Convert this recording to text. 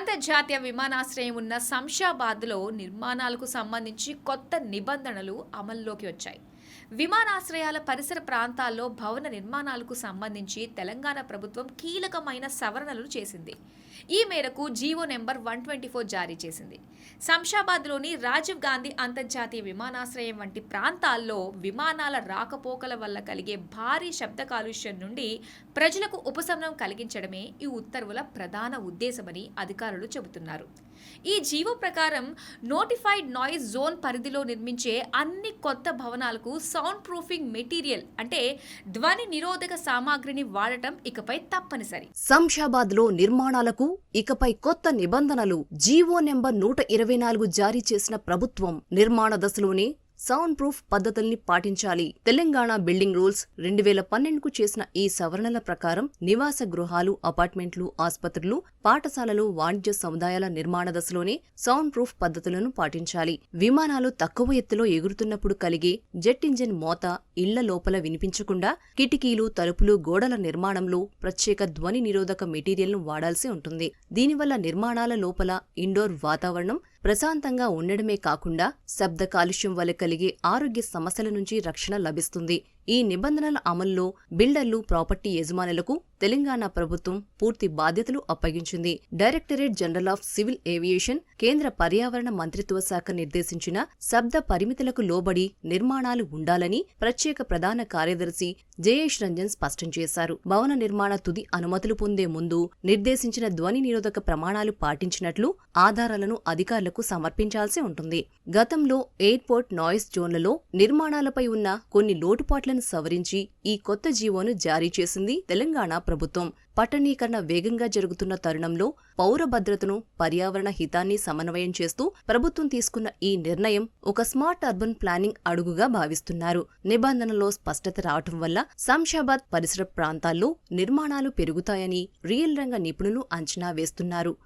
అంతర్జాతీయ విమానాశ్రయం ఉన్న శంషాబాద్‌లో నిర్మాణాలకు సంబంధించి కొత్త నిబంధనలు అమల్లోకి వచ్చాయి. విమానాశ్రయాల పరిసర ప్రాంతాల్లో భవన నిర్మాణాలకు సంబంధించి తెలంగాణ ప్రభుత్వం కీలకమైన సవరణలు చేసింది. ఈ మేరకు జీవో నెంబర్ 124 జారీ చేసింది. శంషాబాద్‌లోని రాజీవ్ గాంధీ అంతర్జాతీయ విమానాశ్రయం వంటి ప్రాంతాల్లో విమానాల రాకపోకల వల్ల కలిగే భారీ శబ్ద కాలుష్యం నుండి ప్రజలకు ఉపశమనం కలిగించడమే ఈ ఉత్తర్వుల ప్రధాన ఉద్దేశమని అధికారులు చెబుతున్నారు. ఈ జీవో ప్రకారం నోటిఫైడ్ నాయిస్ జోన్ పరిధిలో నిర్మించే అన్ని కొత్త భవనాలకు సౌండ్ ప్రూఫింగ్ మెటీరియల్ అంటే ధ్వని నిరోధక సామాగ్రిని వాడటం ఇకపై తప్పనిసరి. శంషాబాద్‌లో నిర్మాణాలకు ఇకపై కొత్త నిబంధనలు జీవో నెంబర్ 124 జారీ చేసిన ప్రభుత్వం నిర్మాణ దశలోనే సౌండ్ ప్రూఫ్ పద్ధతుల్ని పాటించాలి. తెలంగాణ బిల్డింగ్ రూల్స్ 2012కు చేసిన ఈ సవరణల ప్రకారం నివాస గృహాలు, అపార్ట్మెంట్లు, ఆస్పత్రులు, పాఠశాలలు, వాణిజ్య సముదాయాల నిర్మాణ దశలోనే సౌండ్ ప్రూఫ్ పద్ధతులను పాటించాలి. విమానాలు తక్కువ ఎత్తులో ఎగురుతున్నప్పుడు కలిగే జెట్ ఇంజిన్ మోత ఇళ్ల లోపల వినిపించకుండా కిటికీలు, తలుపులు, గోడల నిర్మాణంలో ప్రత్యేక ధ్వని నిరోధక మెటీరియల్ను వాడాల్సి ఉంటుంది. దీనివల్ల నిర్మాణాల లోపల ఇండోర్ వాతావరణం ప్రశాంతంగా ఉండడమే కాకుండా శబ్ద కాలుష్యం వల్ల కలిగే ఆరోగ్య సమస్యల నుంచి రక్షణ లభిస్తుంది. ఈ నిబంధనల అమల్లో బిల్డర్లు, ప్రాపర్టీ యజమానులకు తెలంగాణ ప్రభుత్వం పూర్తి బాధ్యతలు అప్పగించింది. Directorate general of civil aviation, కేంద్ర పర్యావరణ మంత్రిత్వ శాఖ నిర్దేశించిన శబ్ద పరిమితులకు లోబడి నిర్మాణాలు ఉండాలని ప్రత్యేక ప్రధాన కార్యదర్శి జయేష్ రంజన్ స్పష్టం చేశారు. భవన నిర్మాణ తుది అనుమతులు పొందే ముందు నిర్దేశించిన ధ్వని నిరోధక ప్రమాణాలు పాటించినట్లు ఆధారాలను అధికారులకు సమర్పించాల్సి ఉంటుంది. గతంలో ఎయిర్పోర్ట్ నాయిస్ జోన్లలో నిర్మాణాలపై ఉన్న కొన్ని లోటుపాట్లను సవరించి ఈ కొత్త జీవోను జారీ చేసింది తెలంగాణ ప్రభుత్వం. పట్టణీకరణ వేగంగా జరుగుతున్న తరుణంలో పౌర భద్రతను, పర్యావరణ హితాన్ని సమన్వయం చేస్తూ ప్రభుత్వం తీసుకున్న ఈ నిర్ణయం ఒక స్మార్ట్ అర్బన్ ప్లానింగ్ అడుగుగా భావిస్తున్నారు. నిబంధనలో స్పష్టత రావటం వల్ల శంషాబాద్ పరిసర ప్రాంతాల్లో నిర్మాణాలు పెరుగుతాయని రియల్ రంగ నిపుణులు అంచనా వేస్తున్నారు.